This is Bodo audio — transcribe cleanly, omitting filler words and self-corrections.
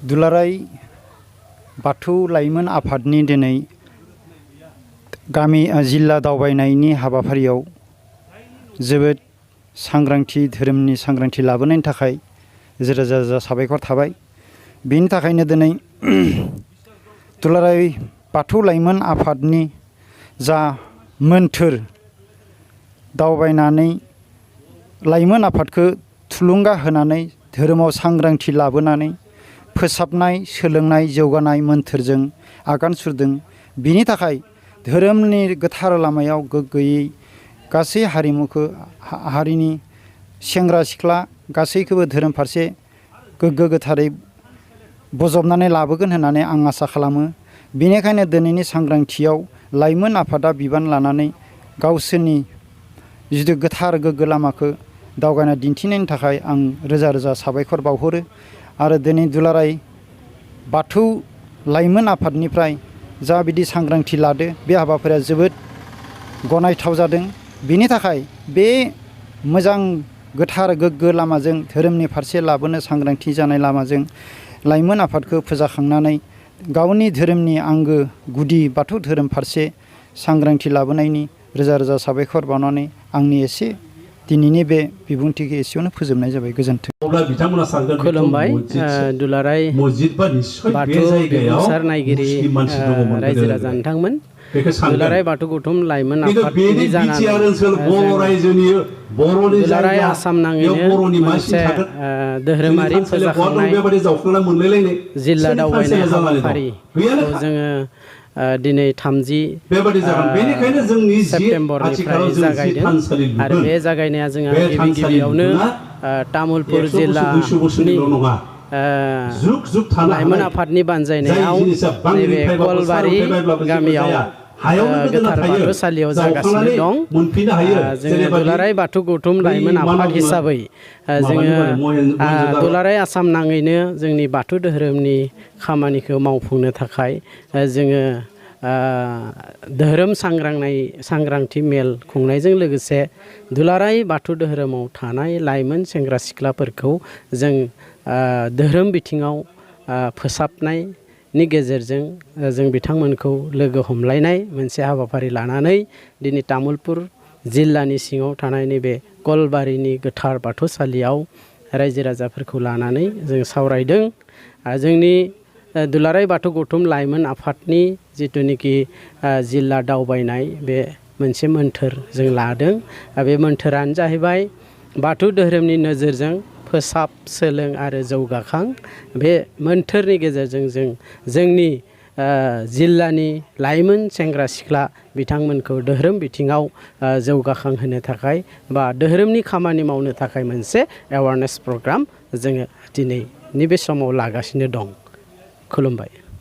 दुलाराय बाथौ लाइमोन आफादनि दिनै गामि जिल्ला दावबायनायनि हाबाफारियाव जोबोद सांग्रांथि धोरोमनि सांग्रांथि लाबोनायनि थाखाय रोजा रोजा साबायखर थाबाय। बेनि थाखायनो दिनै दुलाराय बाथौ लाइमोन आफादनि जा मोन्थोर दावबायनानै लाइमोन आफादखौ थुलुंगा होनानै धोरोमाव सांग्रांथि लाबोनानै फोसाबनाय सोलोंनाय जौगानाय मोन्थोरजों आगान सुरदों। बिनि थाखाय धोरोमनि गोथार लामायाव गोग्गोयै गासै हारिमुखौ हारिनि सेंग्रा सिख्ला गासैखौबो धोरोम फारसे गोग्गो गोथारै बजबनानै लाबोगोन होननानै आं आसा खालामो। बेनिखायनो दिनैनि सांग्रांथियाव लाइमोन आफादा बिबान लानानै गावसोरनि जिथु गोथार गोग्गो लामाखौ दावगाना दिन्थिनायनि थाखाय आं रोजा रोजा साबायखर बावहरो। आरो दिनै दुलाराय बाथौ लाइमोन आफादनिफ्राय जा बिदि सांग्रांथि लादो बे हाबाफारिया जोबोद गनायथाव जादों। बिनि थाखाय बे मोजां गोथार गोग्गो लामाजों धोरोमनि फारसे लाबोनो सांग्रांथि जानाय लामाजों लाइमोन आफादखौ फोजाखांनानै गावनि धोरोमनि आंगो गुदि बाथौ धोरोम फारसे सांग्रांथि लाबोनायनि रोजा रोजा साबायखर बावनानै आंनि एसे दिनैनि बे बिबुंथिखौ एसेयावनो फोजोबनाय जाबाय। गोजोन्थों। खुलुमबाय। दुलाराय बाथौ बिबुंसार नायगिरि रायजो राजा नोंथांमोन, दुलाराय बाथौ गौथुम लाइमोन आफादनि जानानै दुलाराय आसाम नाङैनो मोनसे धोरोमारि फोजाखांनाय जिल्ला दावबायनाय हाबाफारिखौ जोङो दिनै 30 सेप्तेम्बरनिफ्राय जागायदों। आरो बे जागायनाया जोंहा गिबियावनो तामुलपुर जिल्लानि लाइमोन आफादनि बानजायनायाव नैबे कलबारि गामियाव गोथार बाथौसालियाव जागासिनो दं। जोङो दुलाराय बाथौ गौथुम लाइमोन आफाद हिसाबै जोङो दुलाराय आसाम नाङैनो जोंनि बाथौ धोरोमनि खामानिखौ मावफुंनो थाखाय जोङो धोरोम सांग्रांथि मेल खुंनायजों लोगोसे दुलाराय बाथौ धोरोमाव थानाय लाइमोन सेंग्रा सिख्लाफोरखौ जों धोरोम बिथिङाव फोसाबनायनि गेजेरजों जों बिथांमोनखौ लोगो हमलायनाय मोनसे हाबाफारि लानानै दिनै तामुलपुर जिल्लानि सिङाव थानाय नैबे कलबारिनि गोथार बाथौसालियाव रायजो राजाफोरखौ लानानै जों सावरायदों। जोंनि दुलाराय बाथौ गौथुम लाइमोन आफादनि जिथुनिखि जिल्ला दावबायनाय बे मोनसे मोन्थोर जों लादों। बे मोन्थोरानो जाहैबाय बाथौ धोरोमनि नोजोरजों फोसाब सोलों आरो जौगाखां। बे मोन्थोरनि गेजेरजों जों जोंनि जिल्लानि लाइमोन सेंग्रा सिख्ला बिथांमोनखौ धोरोम बिथिङाव जौगाखांहोनो थाखाय बा धोरोमनि खामानि मावनो थाखाय मोनसे एवारनेस प्रग्राम जोङो दिनैनि बे समाव लागासिनो दं। खुलुमबाय।